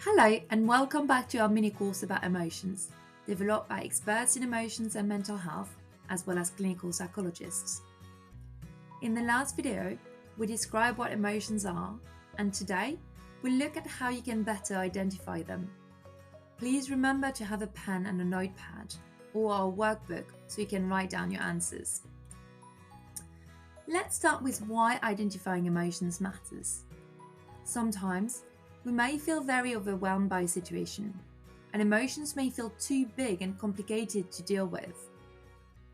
Hello and welcome back to our mini course about emotions, developed by experts in emotions and mental health, as well as clinical psychologists. In the last video, we described what emotions are, and today we'll look at how you can better identify them. Please remember to have a pen and a notepad or a workbook so you can write down your answers. Let's start with why identifying emotions matters. Sometimes we may feel very overwhelmed by a situation, and emotions may feel too big and complicated to deal with.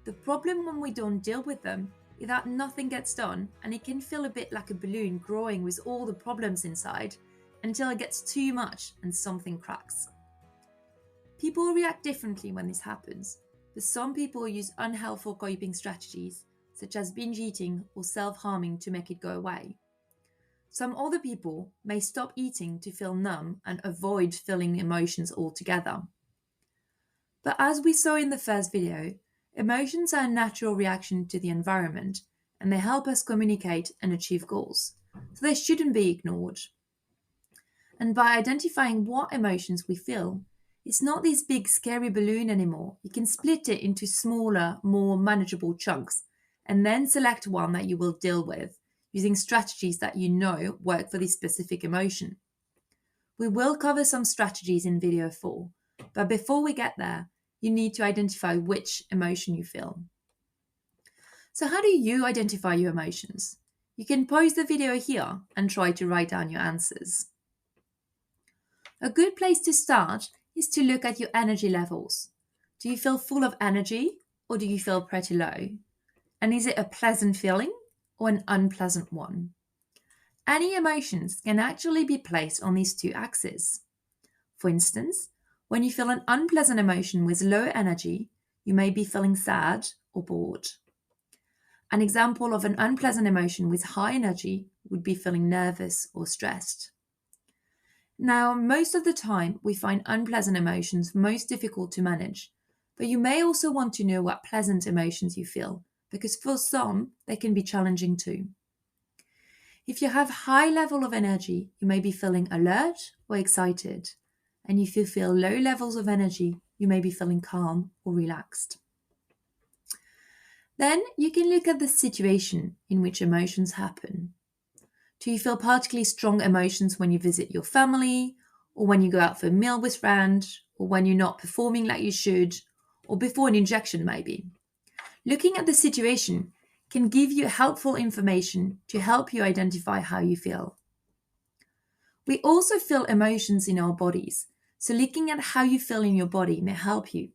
The problem when we don't deal with them is that nothing gets done, and it can feel a bit like a balloon growing with all the problems inside until it gets too much and something cracks. People react differently when this happens, but some people use unhelpful coping strategies such as binge eating or self-harming to make it go away. Some other people may stop eating to feel numb and avoid feeling emotions altogether. But as we saw in the first video, emotions are a natural reaction to the environment and they help us communicate and achieve goals, so they shouldn't be ignored. And by identifying what emotions we feel, it's not this big scary balloon anymore. You can split it into smaller, more manageable chunks and then select one that you will deal with, using strategies that you know work for this specific emotion. We will cover some strategies in video 4, but before we get there, you need to identify which emotion you feel. So how do you identify your emotions? You can pause the video here and try to write down your answers. A good place to start is to look at your energy levels. Do you feel full of energy or do you feel pretty low? And is it a pleasant feeling or an unpleasant one? Any emotions can actually be placed on these two axes. For instance, when you feel an unpleasant emotion with low energy, you may be feeling sad or bored. An example of an unpleasant emotion with high energy would be feeling nervous or stressed. Now, most of the time, we find unpleasant emotions most difficult to manage, but you may also want to know what pleasant emotions you feel, because for some, they can be challenging too. If you have high level of energy, you may be feeling alert or excited. And if you feel low levels of energy, you may be feeling calm or relaxed. Then you can look at the situation in which emotions happen. Do you feel particularly strong emotions when you visit your family, or when you go out for a meal with friends, or when you're not performing like you should, or before an injection maybe? Looking at the situation can give you helpful information to help you identify how you feel. We also feel emotions in our bodies, so looking at how you feel in your body may help you.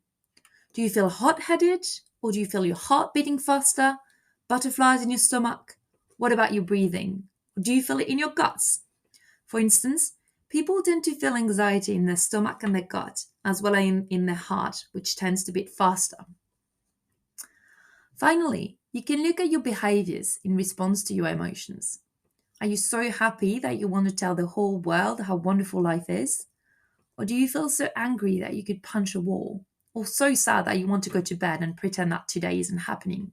Do you feel hot-headed, or do you feel your heart beating faster, butterflies in your stomach? What about your breathing? Do you feel it in your guts? For instance, people tend to feel anxiety in their stomach and their gut, as well as in their heart, which tends to beat faster. Finally, you can look at your behaviors in response to your emotions. Are you so happy that you want to tell the whole world how wonderful life is? Or do you feel so angry that you could punch a wall? Or so sad that you want to go to bed and pretend that today isn't happening?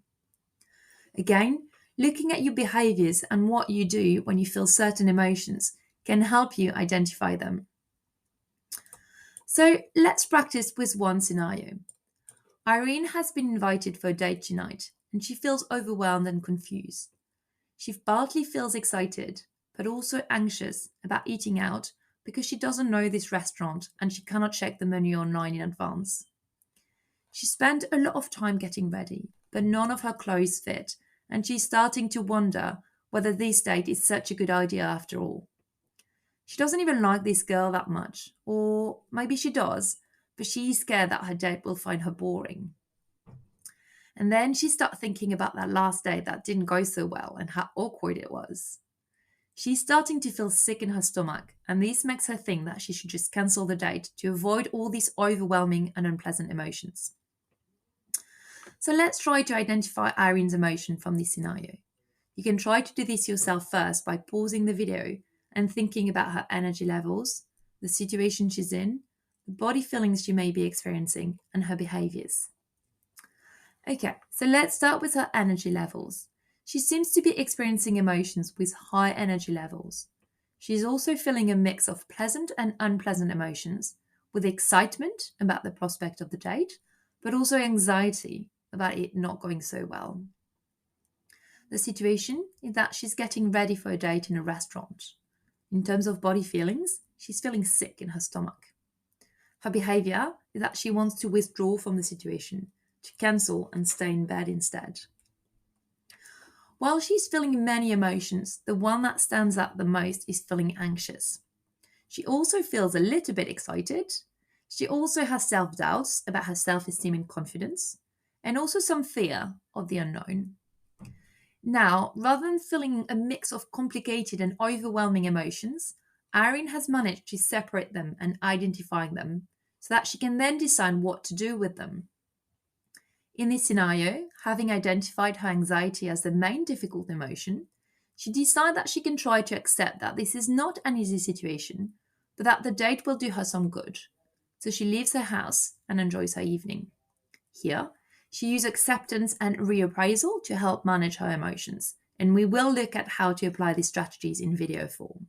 Again, looking at your behaviors and what you do when you feel certain emotions can help you identify them. So let's practice with one scenario. Irene has been invited for a date tonight, and she feels overwhelmed and confused. She partly feels excited, but also anxious about eating out because she doesn't know this restaurant and she cannot check the menu online in advance. She spent a lot of time getting ready, but none of her clothes fit, and she's starting to wonder whether this date is such a good idea after all. She doesn't even like this girl that much, or maybe she does, but she's scared that her date will find her boring. And then she starts thinking about that last date that didn't go so well and how awkward it was. She's starting to feel sick in her stomach, and this makes her think that she should just cancel the date to avoid all these overwhelming and unpleasant emotions. So let's try to identify Irene's emotion from this scenario. You can try to do this yourself first by pausing the video and thinking about her energy levels, the situation she's in, the body feelings she may be experiencing, and her behaviors. Okay, so let's start with her energy levels. She seems to be experiencing emotions with high energy levels. She's also feeling a mix of pleasant and unpleasant emotions, with excitement about the prospect of the date, but also anxiety about it not going so well. The situation is that she's getting ready for a date in a restaurant. In terms of body feelings, she's feeling sick in her stomach. Her behavior is that she wants to withdraw from the situation, to cancel and stay in bed instead. While she's feeling many emotions, the one that stands out the most is feeling anxious. She also feels a little bit excited. She also has self-doubts about her self-esteem and confidence, and also some fear of the unknown. Now, rather than feeling a mix of complicated and overwhelming emotions, Irene has managed to separate them and identify them so that she can then decide what to do with them. In this scenario, having identified her anxiety as the main difficult emotion, she decides that she can try to accept that this is not an easy situation, but that the date will do her some good. So she leaves her house and enjoys her evening. Here, she uses acceptance and reappraisal to help manage her emotions, and we will look at how to apply these strategies in video form.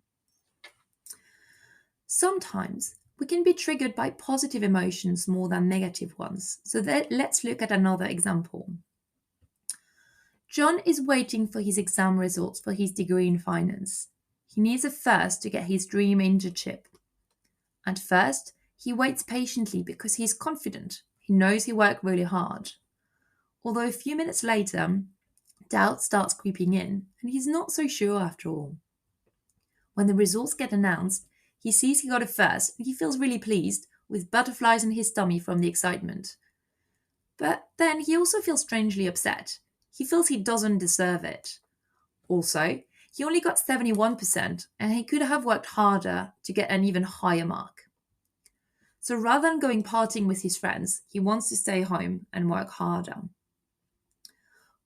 Sometimes we can be triggered by positive emotions more than negative ones, so let's look at another example. John is waiting for his exam results for his degree in finance. He needs a first to get his dream internship. At first, he waits patiently because he's confident. He knows he worked really hard. Although a few minutes later, doubt starts creeping in, and he's not so sure after all. When the results get announced, he sees he got a first, and he feels really pleased, with butterflies in his tummy from the excitement. But then he also feels strangely upset. He feels he doesn't deserve it. Also, he only got 71%, and he could have worked harder to get an even higher mark. So rather than going partying with his friends, he wants to stay home and work harder.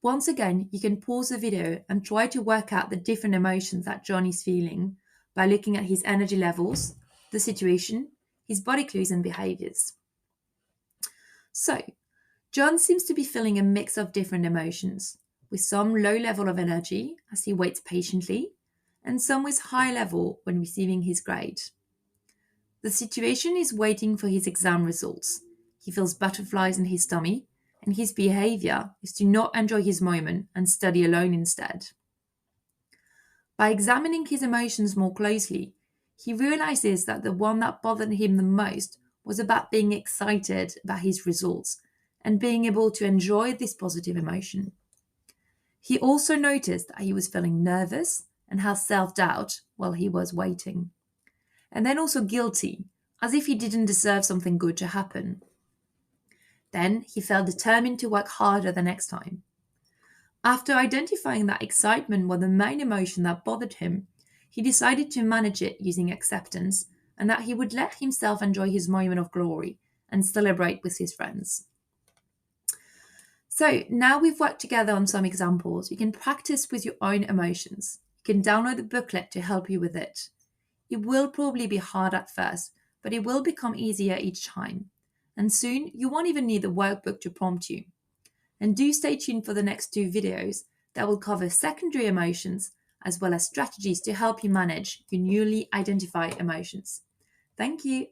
Once again, you can pause the video and try to work out the different emotions that John is feeling by looking at his energy levels, the situation, his body clues and behaviors. So, John seems to be feeling a mix of different emotions, with some low level of energy as he waits patiently, and some with high level when receiving his grade. The situation is waiting for his exam results. He feels butterflies in his tummy, and his behavior is to not enjoy his moment and study alone instead. By examining his emotions more closely, he realizes that the one that bothered him the most was about being excited about his results and being able to enjoy this positive emotion. He also noticed that he was feeling nervous and had self-doubt while he was waiting, and then also guilty, as if he didn't deserve something good to happen. Then he felt determined to work harder the next time. After identifying that excitement was the main emotion that bothered him, he decided to manage it using acceptance and that he would let himself enjoy his moment of glory and celebrate with his friends. So now we've worked together on some examples, you can practice with your own emotions. You can download the booklet to help you with it. It will probably be hard at first, but it will become easier each time. And soon, you won't even need the workbook to prompt you. And do stay tuned for the next 2 videos that will cover secondary emotions as well as strategies to help you manage your newly identified emotions. Thank you.